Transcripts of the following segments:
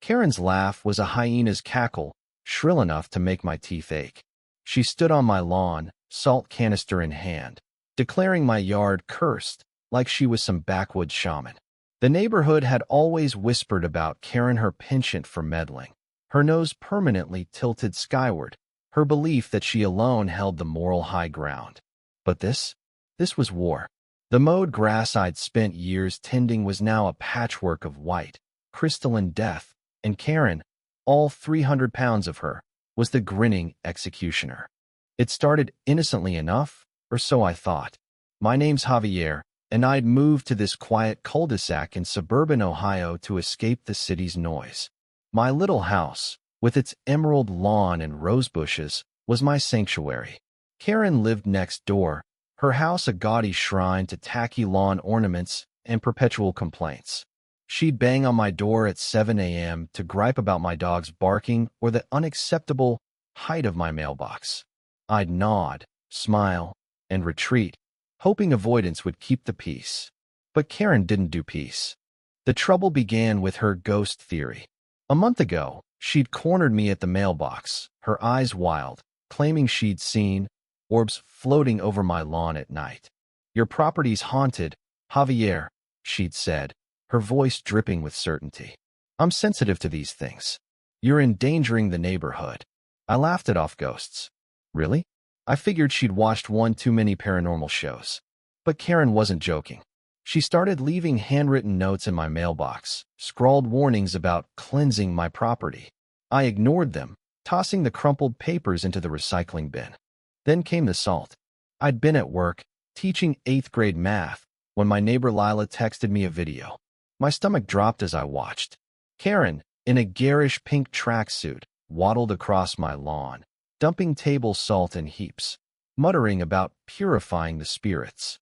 Karen's laugh was a hyena's cackle, shrill enough to make my teeth ache. She stood on my lawn, salt canister in hand, declaring my yard cursed, like she was some backwoods shaman. The neighborhood had always whispered about Karen, her penchant for meddling, her nose permanently tilted skyward, her belief that she alone held the moral high ground. But this was war. The mowed grass I'd spent years tending was now a patchwork of white, crystalline death, and Karen, all 300 pounds of her, was the grinning executioner. It started innocently enough, or so I thought. My name's Javier, and I'd moved to this quiet cul-de-sac in suburban Ohio to escape the city's noise. My little house, with its emerald lawn and rose bushes, was my sanctuary. Karen lived next door, her house a gaudy shrine to tacky lawn ornaments and perpetual complaints. She'd bang on my door at 7 a.m. to gripe about my dog's barking or the unacceptable height of my mailbox. I'd nod, smile, and retreat, hoping avoidance would keep the peace. But Karen didn't do peace. The trouble began with her ghost theory. A month ago, she'd cornered me at the mailbox, her eyes wild, claiming she'd seen orbs floating over my lawn at night. "Your property's haunted, Javier," she'd said, her voice dripping with certainty. "I'm sensitive to these things. You're endangering the neighborhood." I laughed it off. Ghosts. Really? I figured she'd watched one too many paranormal shows. But Karen wasn't joking. She started leaving handwritten notes in my mailbox, scrawled warnings about cleansing my property. I ignored them, tossing the crumpled papers into the recycling bin. Then came the salt. I'd been at work, teaching 8th grade math, when my neighbor Lila texted me a video. My stomach dropped as I watched. Karen, in a garish pink tracksuit, waddled across my lawn, dumping table salt in heaps, muttering about purifying the spirits.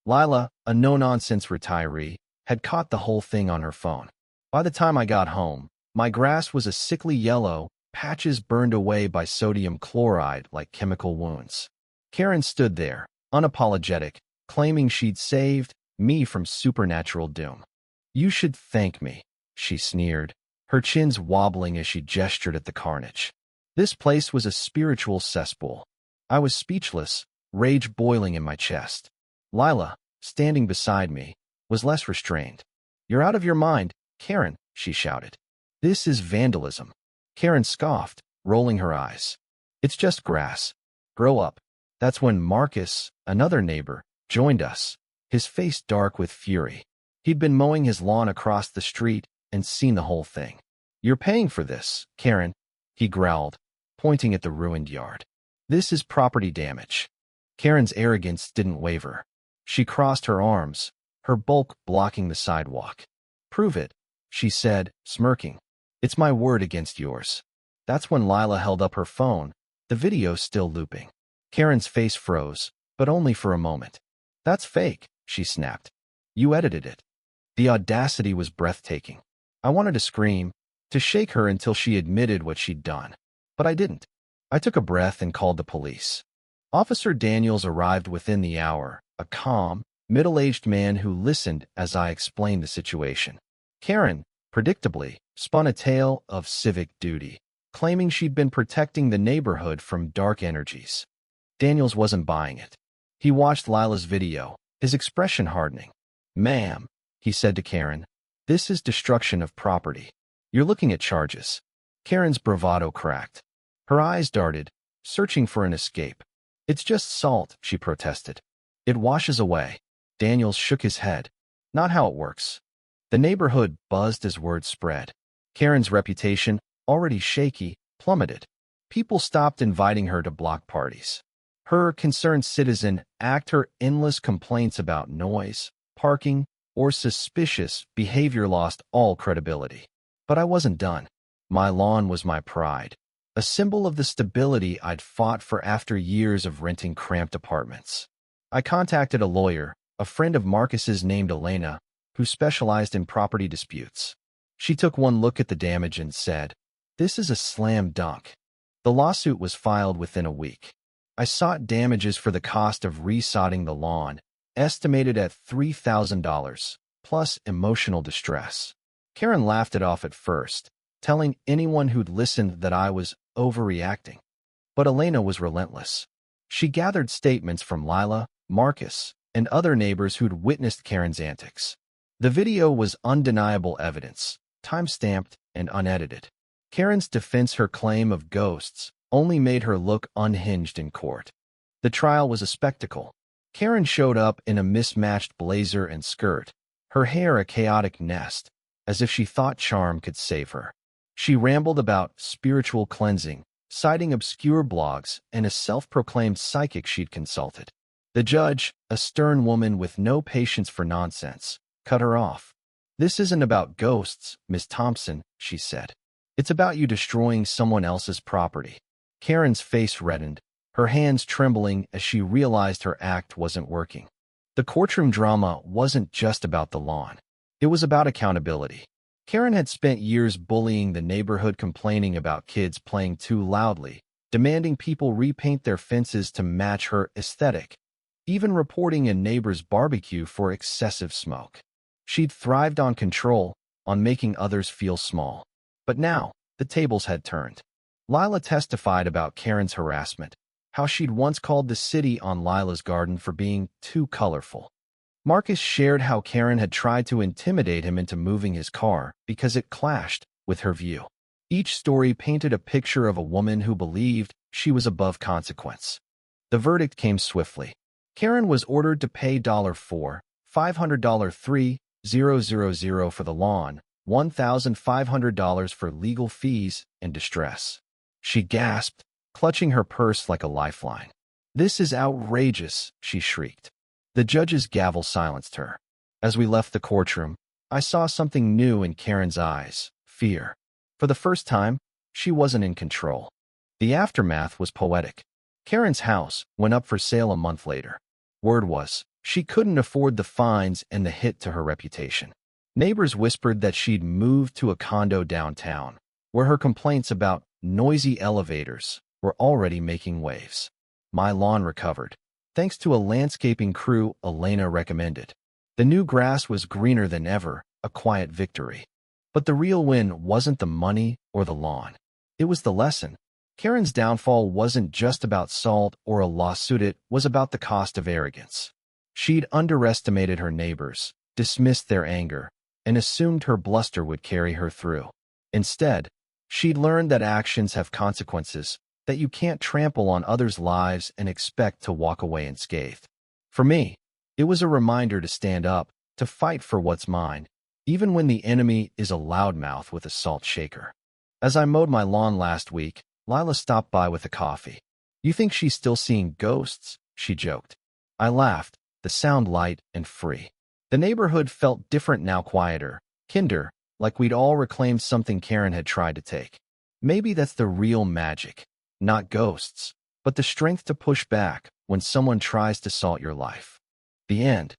Lila, a no-nonsense retiree, had caught the whole thing on her phone. By the time I got home, my grass was a sickly yellow, patches burned away by sodium chloride like chemical wounds. Karen stood there, unapologetic, claiming she'd saved me from supernatural doom. "You should thank me," she sneered, her chins wobbling as she gestured at the carnage. This place was a spiritual cesspool. I was speechless, rage boiling in my chest. Lila, standing beside me, was less restrained. "You're out of your mind, Karen," she shouted. "This is vandalism." Karen scoffed, rolling her eyes. "It's just grass. Grow up." That's when Marcus, another neighbor, joined us, his face dark with fury. He'd been mowing his lawn across the street and seen the whole thing. "You're paying for this, Karen," he growled, pointing at the ruined yard. "This is property damage." Karen's arrogance didn't waver. She crossed her arms, her bulk blocking the sidewalk. "Prove it," she said, smirking. "It's my word against yours." That's when Lila held up her phone, the video still looping. Karen's face froze, but only for a moment. "That's fake," she snapped. "You edited it." The audacity was breathtaking. I wanted to scream, to shake her until she admitted what she'd done. But I didn't. I took a breath and called the police. Officer Daniels arrived within the hour, a calm, middle-aged man who listened as I explained the situation. Karen, predictably, spun a tale of civic duty, claiming she'd been protecting the neighborhood from dark energies. Daniels wasn't buying it. He watched Lila's video, his expression hardening. "Ma'am," he said to Karen, "this is destruction of property. You're looking at charges." Karen's bravado cracked. Her eyes darted, searching for an escape. "It's just salt," she protested. "It washes away." Daniels shook his head. "Not how it works." The neighborhood buzzed as word spread. Karen's reputation, already shaky, plummeted. People stopped inviting her to block parties. Her concerned citizen act her endless complaints about noise, parking, or suspicious behavior lost all credibility. But I wasn't done. My lawn was my pride, a symbol of the stability I'd fought for after years of renting cramped apartments. I contacted a lawyer, a friend of Marcus's named Elena, who specialized in property disputes. She took one look at the damage and said, "This is a slam dunk." The lawsuit was filed within a week. I sought damages for the cost of resodding the lawn, estimated at $3,000, plus emotional distress. Karen laughed it off at first, telling anyone who'd listened that I was overreacting. But Elena was relentless. She gathered statements from Lila, Marcus, and other neighbors who'd witnessed Karen's antics. The video was undeniable evidence, time-stamped and unedited. Karen's defense, her claim of ghosts, only made her look unhinged in court. The trial was a spectacle. Karen showed up in a mismatched blazer and skirt, her hair a chaotic nest, as if she thought charm could save her. She rambled about spiritual cleansing, citing obscure blogs and a self-proclaimed psychic she'd consulted. The judge, a stern woman with no patience for nonsense, cut her off. "This isn't about ghosts, Miss Thompson," she said. "It's about you destroying someone else's property." Karen's face reddened, her hands trembling as she realized her act wasn't working. The courtroom drama wasn't just about the lawn. It was about accountability. Karen had spent years bullying the neighborhood, complaining about kids playing too loudly, demanding people repaint their fences to match her aesthetic, even reporting a neighbor's barbecue for excessive smoke. She'd thrived on control, on making others feel small. But now, the tables had turned. Lila testified about Karen's harassment, how she'd once called the city on Lila's garden for being too colorful. Marcus shared how Karen had tried to intimidate him into moving his car because it clashed with her view. Each story painted a picture of a woman who believed she was above consequence. The verdict came swiftly. Karen was ordered to pay $500 $3,000 for the lawn, $1,500 for legal fees and distress. She gasped, clutching her purse like a lifeline. "This is outrageous," she shrieked. The judge's gavel silenced her. As we left the courtroom, I saw something new in Karen's eyes: fear. For the first time, she wasn't in control. The aftermath was poetic. Karen's house went up for sale a month later. Word was, she couldn't afford the fines and the hit to her reputation. Neighbors whispered that she'd moved to a condo downtown, where her complaints about noisy elevators were already making waves. My lawn recovered, thanks to a landscaping crew Elena recommended. The new grass was greener than ever, a quiet victory. But the real win wasn't the money or the lawn. It was the lesson. Karen's downfall wasn't just about salt or a lawsuit, it was about the cost of arrogance. She'd underestimated her neighbors, dismissed their anger, and assumed her bluster would carry her through. Instead, she'd learned that actions have consequences, that you can't trample on others' lives and expect to walk away unscathed. For me, it was a reminder to stand up, to fight for what's mine, even when the enemy is a loudmouth with a salt shaker. As I mowed my lawn last week, Lila stopped by with a coffee. "You think she's still seeing ghosts?" she joked. I laughed, the sound light and free. The neighborhood felt different now, quieter, kinder, like we'd all reclaimed something Karen had tried to take. Maybe that's the real magic. Not ghosts, but the strength to push back when someone tries to salt your life. The end.